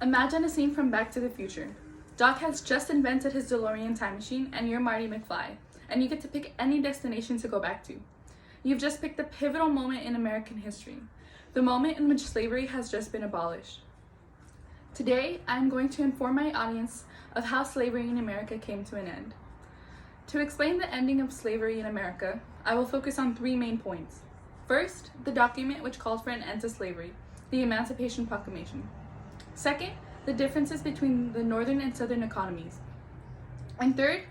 Imagine a scene from Back to the Future. Doc has just invented his DeLorean time machine, and you're Marty McFly, and you get to pick any destination to go back to. You've just picked a pivotal moment in American history, the moment in which slavery has just been abolished. Today, I'm going to inform my audience of how slavery in America came to an end. To explain the ending of slavery in America, I will focus on three main points. First, the document which called for an end to slavery, the Emancipation Proclamation. Second, the differences between the northern and southern economies. And third,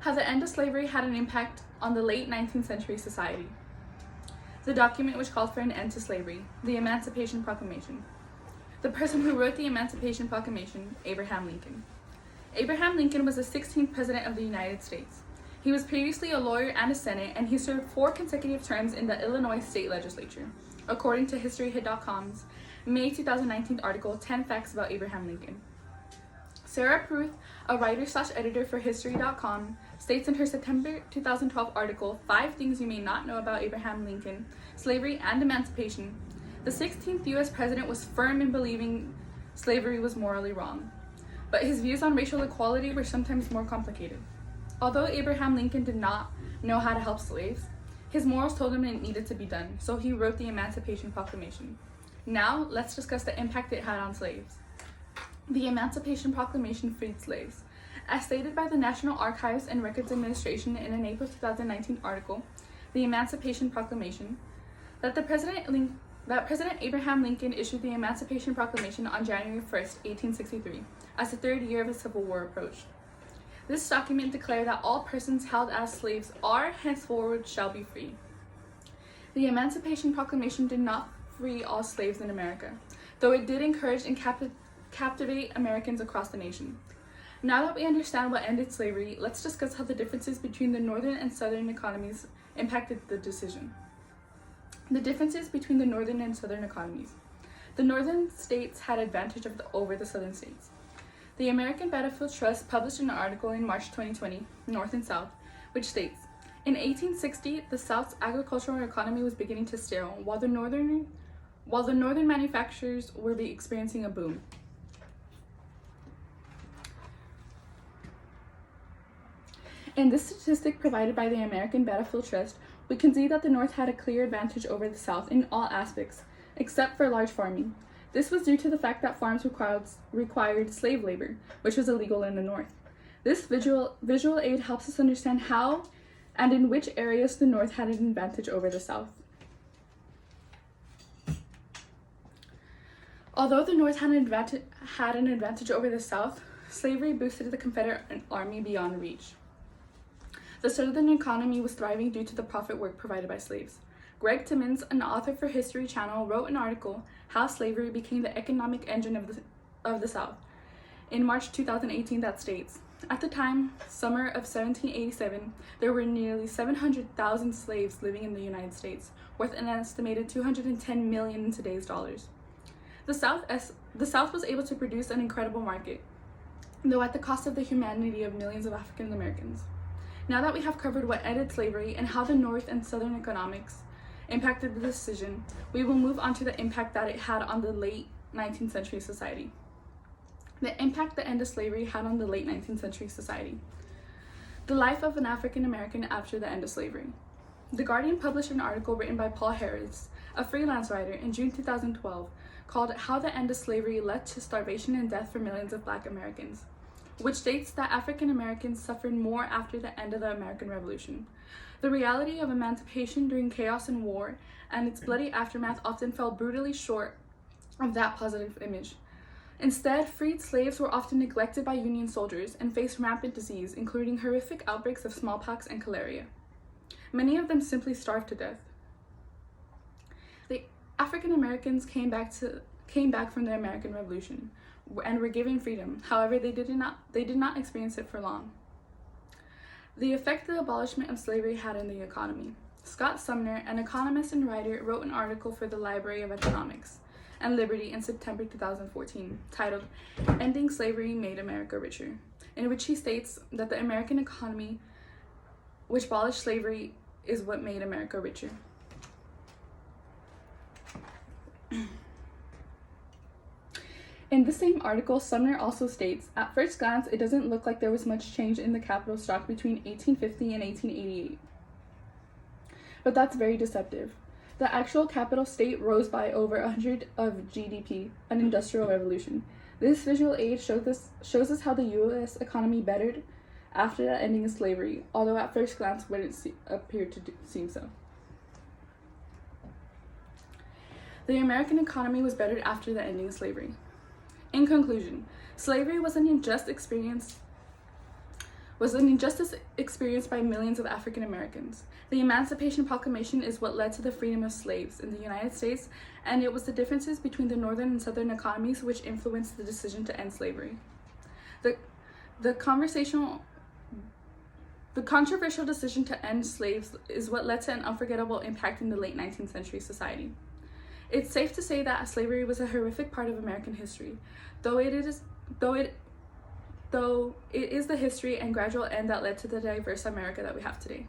how the end of slavery had an impact on the late 19th century society. The document which called for an end to slavery, the Emancipation Proclamation. The person who wrote the Emancipation Proclamation, Abraham Lincoln. Abraham Lincoln was the 16th President of the United States. He was previously a lawyer and a Senate, and he served 4 consecutive terms in the Illinois State Legislature, according to HistoryHit.com's May 2019 article, 10 Facts About Abraham Lincoln. Sarah Pruth, a writer/editor for History.com, states in her September 2012 article, 5 Things You May Not Know About Abraham Lincoln, Slavery and Emancipation, the 16th U.S. President was firm in believing slavery was morally wrong, but his views on racial equality were sometimes more complicated. Although Abraham Lincoln did not know how to help slaves, his morals told him it needed to be done, so he wrote the Emancipation Proclamation. Now, let's discuss the impact it had on slaves. The Emancipation Proclamation freed slaves. As stated by the National Archives and Records Administration in an April 2019 article, the Emancipation Proclamation, that President Abraham Lincoln issued the Emancipation Proclamation on January 1st, 1863, as the third year of the Civil War approached. This document declared that all persons held as slaves are henceforward shall be free. The Emancipation Proclamation did not free all slaves in America, though it did encourage and captivate Americans across the nation. Now that we understand what ended slavery, let's discuss how the differences between the northern and southern economies impacted the decision. The differences between the northern and southern economies. The northern states had advantage over the southern states. The American Battlefield Trust published an article in March 2020, North and South, which states, in 1860, the South's agricultural economy was beginning to stale, while the northern manufacturers were experiencing a boom. In this statistic provided by the American Battlefield Trust, we can see that the North had a clear advantage over the South in all aspects, except for large farming. This was due to the fact that farms required slave labor, which was illegal in the North. This visual aid helps us understand how and in which areas the North had an advantage over the South. Although the North had an advantage over the South, slavery boosted the Confederate Army beyond reach. The Southern economy was thriving due to the profit work provided by slaves. Greg Timmons, an author for History Channel, wrote an article, How Slavery Became the Economic Engine of the South, in March 2018 that states, at the time, summer of 1787, there were nearly 700,000 slaves living in the United States, worth an estimated $210 million in today's dollars. The South was able to produce an incredible market, though at the cost of the humanity of millions of African Americans. Now that we have covered what ended slavery and how the North and Southern economics impacted the decision, we will move on to the impact that it had on the late 19th century society. The impact the end of slavery had on the late 19th century society. The life of an African American after the end of slavery. The Guardian published an article written by Paul Harris, a freelance writer, in June 2012 called How the End of Slavery Led to Starvation and Death for Millions of Black Americans, which states that African Americans suffered more after the end of the American Revolution. The reality of emancipation during chaos and war and its bloody aftermath often fell brutally short of that positive image. Instead, freed slaves were often neglected by Union soldiers and faced rampant disease, including horrific outbreaks of smallpox and cholera. Many of them simply starved to death. The African Americans came back from the American Revolution and were given freedom. However, they did not experience it for long. The effect the abolishment of slavery had in the economy. Scott Sumner, an economist and writer, wrote an article for the Library of Economics and Liberty in September 2014, titled Ending Slavery Made America Richer, in which he states that the American economy, which abolished slavery, is what made America richer. In the same article, Sumner also states, at first glance, it doesn't look like there was much change in the capital stock between 1850 and 1888. But that's very deceptive. The actual capital state rose by over 100 of GDP, an industrial revolution. This visual aid shows us how the U.S. economy bettered after the ending of slavery, although at first glance wouldn't appear to seem so. The American economy was bettered after the ending of slavery. In conclusion, slavery was an injustice experienced by millions of African Americans. The Emancipation Proclamation is what led to the freedom of slaves in the United States, and it was the differences between the northern and southern economies which influenced the decision to end slavery. The controversial decision to end slaves is what led to an unforgettable impact in the late 19th century society. It's safe to say that slavery was a horrific part of American history, though it is the history and gradual end that led to the diverse America that we have today.